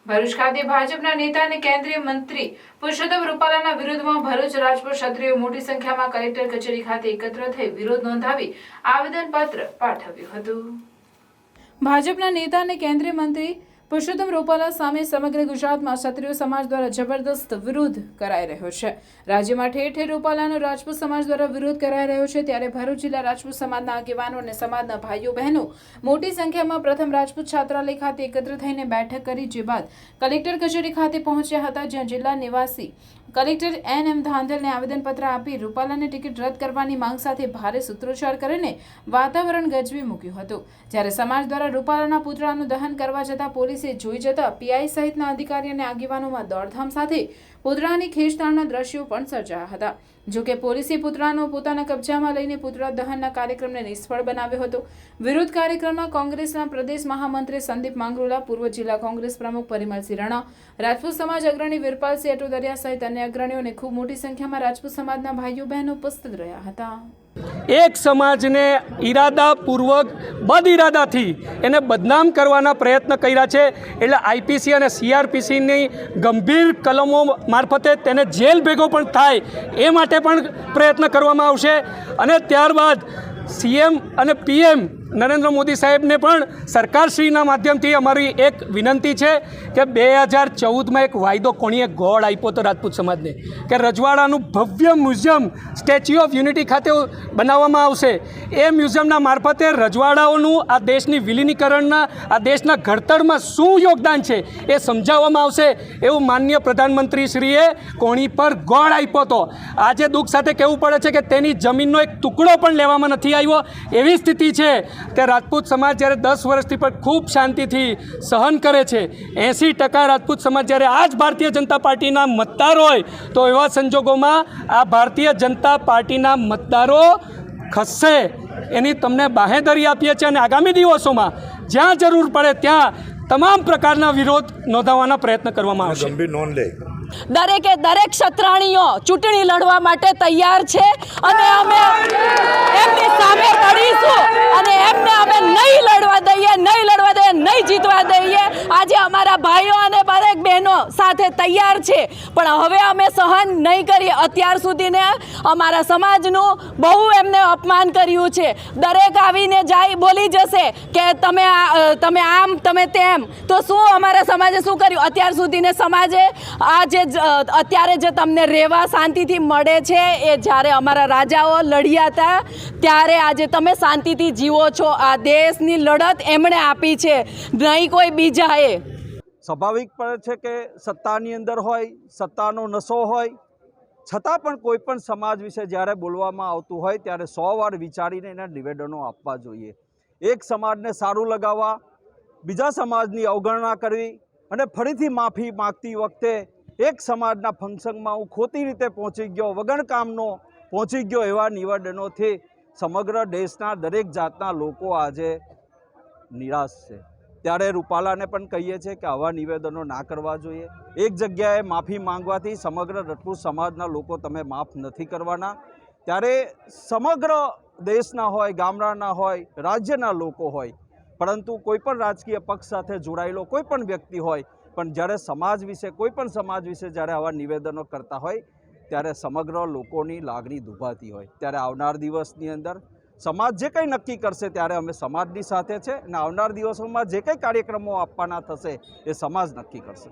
ભરૂચ ખાતે ભાજપના નેતા અને કેન્દ્રીય મંત્રી પુરુષોત્તમ રૂપાલાના વિરોધમાં ભરૂચ રાજપુત ક્ષત્રિયો મોટી સંખ્યામાં કલેક્ટર કચેરી ખાતે એકત્ર થઈ વિરોધ નોંધાવી આવેદનપત્ર પાઠવ્યું હતું। ભાજપના નેતા અને કેન્દ્રીય મંત્રી પુરુષોત્તમ રૂપાલા સામે સમગ્ર ગુજરાતમાં ક્ષત્રિય સમાજ દ્વારા જબરદસ્ત વિરોધ કરાઈ રહ્યો છે। રાજ્યમાં ઠેર ઠેર રૂપાલાનો રાજપૂત સમાજ દ્વારા વિરોધ કરાઈ રહ્યો છે, ત્યારે ભરૂચ જિલ્લા રાજપૂત સમાજના આગેવાનો અને સમાજના ભાઈઓ બહેનો મોટી સંખ્યામાં પ્રથમ રાજપૂત છાત્રાલય ખાતે એકત્ર થઈને બેઠક કરી, જે બાદ કલેક્ટર કચેરી ખાતે પહોંચ્યા હતા, જ્યાં જિલ્લા નિવાસી કલેક્ટર NM ધાંધલને આવેદનપત્ર આપી રૂપાલાની ટિકિટ રદ કરવાની માંગ સાથે ભારે સૂત્રોચ્ચાર કરીને વાતાવરણ ગજવી મૂક્યું હતું। જ્યારે સમાજ દ્વારા રૂપાલાના પુતળાનું દહન કરવા જતાં પોલીસે જોઈ જતા PI સહિતના અધિકારી અને આગેવાનોમાં દોડધામ સાથે પુતળાની ખેંચતાણના દ્રશ્યો પણ સર્જાયા હતા। જોકે પોલીસે પુતળાનો પોતાના કબજામાં લઈને પુતળા દહનના કાર્યક્રમને નિષ્ફળ બનાવ્યો હતો। વિરોધ કાર્યક્રમમાં કોંગ્રેસના પ્રદેશ મહામંત્રી સંદીપ માંગરોલા, પૂર્વ જિલ્લા કોંગ્રેસ પ્રમુખ પરિમલસિંહ રણા, રાજપૂત સમાજ અગ્રણી વિરપાલસિંહ અટોદરિયા સહિત અન્ય અગ્રણીઓ અને ખૂબ મોટી સંખ્યામાં રાજપૂત સમાજના ભાઈઓ બહેનો ઉપસ્થિત રહ્યા હતા। એક સમાજને ઈરાદાપૂર્વક બદઈરાદાથી એને બદનામ કરવાના પ્રયત્ન કર્યા છે, એટલે IPC અને CRPCની ગંભીર કલમો મારફતે તેને જેલ ભેગો પણ થાય એ માટે પણ પ્રયત્ન કરવામાં આવશે। અને ત્યારબાદ CM અને PM નરેન્દ્ર મોદી સાહેબને પણ સરકારશ્રીના માધ્યમથી અમારી એક વિનંતી છે કે 2014માં એક વાયદો કોણીએ ગોળ આપ્યો હતો રાજપૂત સમાજને કે રજવાડાનું ભવ્ય મ્યુઝિયમ સ્ટેચ્યુ ઓફ યુનિટી ખાતે બનાવવામાં આવશે। એ મ્યુઝિયમના મારફતે રજવાડાઓનું આ દેશની વિલીનીકરણના, આ દેશના ઘડતરમાં શું યોગદાન છે એ સમજાવવામાં આવશે એવું માનનીય પ્રધાનમંત્રીશ્રીએ કોણી પર ગોળ આપ્યો હતો। આજે દુઃખ સાથે કહેવું પડે છે કે તેની જમીનનો એક ટુકડો પણ લેવામાં નથી આવ્યો। એવી સ્થિતિ છે કે રાજપૂત સમાજ જ્યારે 10 વર્ષથી પણ ખૂબ શાંતિથી સહન કરે છે, 80% રાજપૂત સમાજ જ્યારે આ જ ભારતીય જનતા પાર્ટીના મતદાર હોય, તો એવા સંજોગોમાં આ ભારતીય જનતા પાર્ટીના મતદારો ખસશે એની તમને બાહેંધરી આપીએ છીએ। અને આગામી દિવસોમાં જ્યાં જરૂર પડે ત્યાં તમામ પ્રકારના વિરોધ નોંધાવવાના પ્રયત્ન કરવામાં આવશે। ગંભીર નોંધ લે દરેકે દરેક ક્ષત્રાણીઓ ચૂંટણી લડવા માટે તૈયાર છે અને અમે એમની સામે લડીશું અને એમને અમે નહીં લડવા દઈએ, નહીં જીતવા દઈએ। આજે અમારા ભાઈઓ અને દરેક બહેનો સાથે તૈયાર છે, પણ હવે અમે સહન નહીં કરીએ। અત્યાર સુધીને અમારા સમાજનું બહુ એમને અપમાન કર્યું છે। દરેક આવીને જાય બોલી જશે કે તમે આમ તમે તેમ, તો શું અમારા સમાજે શું કર્યું? અત્યાર સુધીને સમાજે આજે અત્યારે જે તમને રહેવા શાંતિથી મળે છે, એ જ્યારે અમારા રાજાઓ લડ્યા હતા ત્યારે આજે તમે શાંતિથી જીવો છો। આ દેશની લડત એમણે આપી છે, નહીં કોઈ બીજાએ। સ્વાભાવિક પણ છે કે સત્તાની અંદર હોય, સત્તાનો નશો હોય, છતાં પણ કોઈ પણ સમાજ વિશે જ્યારે બોલવામાં આવતું હોય ત્યારે 100 વાર વિચારીને એના નિવેદનો આપવા જોઈએ। એક સમાજને સારું લગાવવા, બીજા સમાજની અવગણના કરવી અને ફરીથી માફી માગતી વખતે એક સમાજના ફંક્શનમાં હું ખોટી રીતે પહોંચી ગયો, વગર કામનો પહોંચી ગયો, એવા નિવેદનોથી સમગ્ર દેશના દરેક જાતના લોકો આજે નિરાશ છે। ત્યારે રૂપાલાને પણ કહીએ છીએ કે આવા નિવેદનો ના કરવા જોઈએ। એક જગ્યાએ માફી માંગવાથી સમગ્ર રાજપૂત સમાજના લોકો તમે માફ નથી કરવાના। ત્યારે સમગ્ર દેશના હોય, ગામડાના હોય, રાજ્યના લોકો હોય, પરંતુ કોઈપણ રાજકીય પક્ષ સાથે જોડાયેલો કોઈ પણ વ્યક્તિ હોય, પણ જ્યારે સમાજ વિશે, કોઈ પણ સમાજ વિશે જ્યારે આવા નિવેદનો કરતા હોય ત્યારે સમગ્ર લોકોની લાગણી દુભાતી હોય। ત્યારે આવનાર દિવસની અંદર સમાજ જે કંઈ નક્કી કરશે ત્યારે અમે સમાજની સાથે છે, અને આવનાર દિવસોમાં જે કંઈ કાર્યક્રમો આપવાના થશે એ સમાજ નક્કી કરશે।